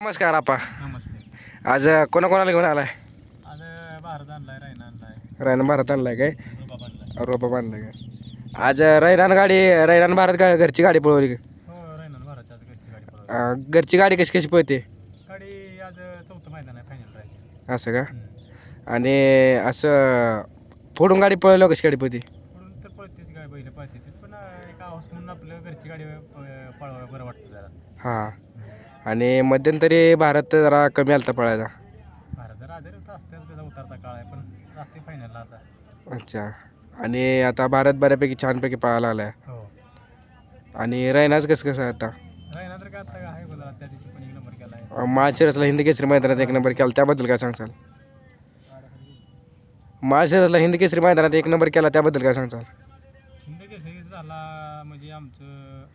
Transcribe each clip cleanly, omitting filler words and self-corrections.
नमस्कार आपा. नमस्ते. आज कोणाकोणाला घेऊन आलाय? आज भारत आणलाय, रायना आणलाय, रायनान भारत आणलाय काय? रुबाब आणलाय. रोपा आणलाय काय? आज रायनान भारत घरची गाडी पळवली का? हो, रायनान भारतची आज घरची गाडी पळवली. घरची गाडी कशी कशी पळते? गाडी आज चौथं मैदान आहे, फायनल राहिली. असं का? आणि असं फोडून गाडी पळवलं कशी गाडी पळते? म्हणून तर पळतेच गाडी, बैल पळते पण एक हाऊस म्हणून आपलं घरची गाडी पळवायला बरं वाटतं जरा. हां. आणि मध्यंतरी भारत जरा कमी आलता पळायचा. भारत जरा आजारी होता, असतं त्याचा उतरता काळ आहे, पण राहते फायनलला आता. अच्छा. आणि आता भारत बऱ्यापैकी छानपैकी पळायला आलाय. हो. आणि रायनाच कसं कसं आहे आता? रायना तर काय आता आहे बोला, त्या दिवशी पण 1 नंबर केला आहे. माळशिरसला हिंद केसरी मैदानात 1 नंबर केला, त्याबद्दल काय सांगचाल? माळशिरसला हिंद केसरी मैदानात 1 नंबर केला, त्याबद्दल काय सांगचाल? हिंद केसरी झाला म्हणजे आमचं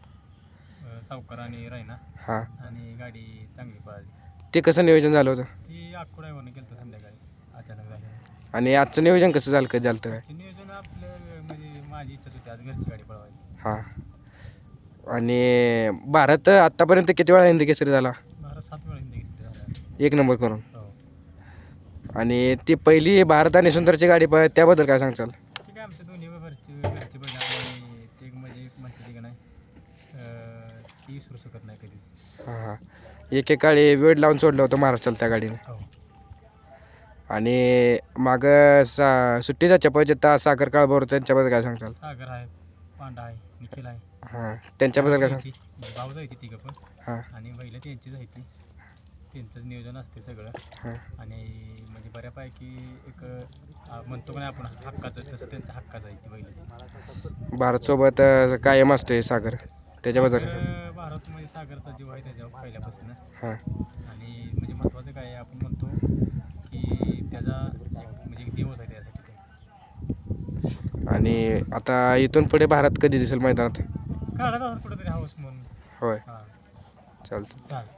सावकार आणि रायना. हां. आणि गाडी चांगली पळाली. ते कसं नियोजन झालं होतं? ती आकुडाईवरनं केलं होतं संध्याकाळी, अचानक झालं. आणि आजचं नियोजन कसं झालं, कधी झालं काय? ते नियोजन आपलं म्हणजे माझी इच्छा होती आज घरची गाडी पळवायची. हां. आणि भारत आत्तापर्यंत किती वेळा हिंद केसरी झाला? भारत 7 वेळा हिंद केसरी झाला. 1 नंबर करून. हो. आणि ती पहिली भारत आणि सुंदरची गाडी त्याबद्दल काय सांगचाल? ठीक आहे, आमच्या दोन्ही घरची बैल आणि ते म्हणजे एक म्हणते की नाही ती विसरू शकत नाही कधीच. हां हां. एक काळी वेळ लावून सोडलं होतं महाराष्ट्राला त्या गाडीने. हो. आणि मागं सुट्टीचा चपळजित्ता साखर काळभोर त्यांच्याबद्दल काय सांगचाल? सागर आहे, पांडा आहे, निखिल आहे. हां. त्यांच्याबद्दल काय सांग? भाऊ जायची तिघं पण. हां. आणि बैल त्यांची जायची, त्यांचंच नियोजन असते सगळं. हां. आणि म्हणजे बऱ्यापैकी एक म्हणतो का नाही आपण हक्काचं, तसं त्यांचा हक्काचं आहे ती बैल. भारतसोबत कायम असतोय सागर, त्याच्याबद्दल? भारतमध्ये सागरचा जीव आहे त्याच्यावर पहिल्यापासून. हां. आणि म्हणजे महत्त्वाचं काय आहे, आपण म्हणतो की त्याचा म्हणजे एक दिवस आहे त्यासाठी. आणि आता इथून पुढे भारत कधी दिसेल मैदानात? काढा कुठंतरी हाऊस म्हणून. होय. हां, चालतं. चालेल.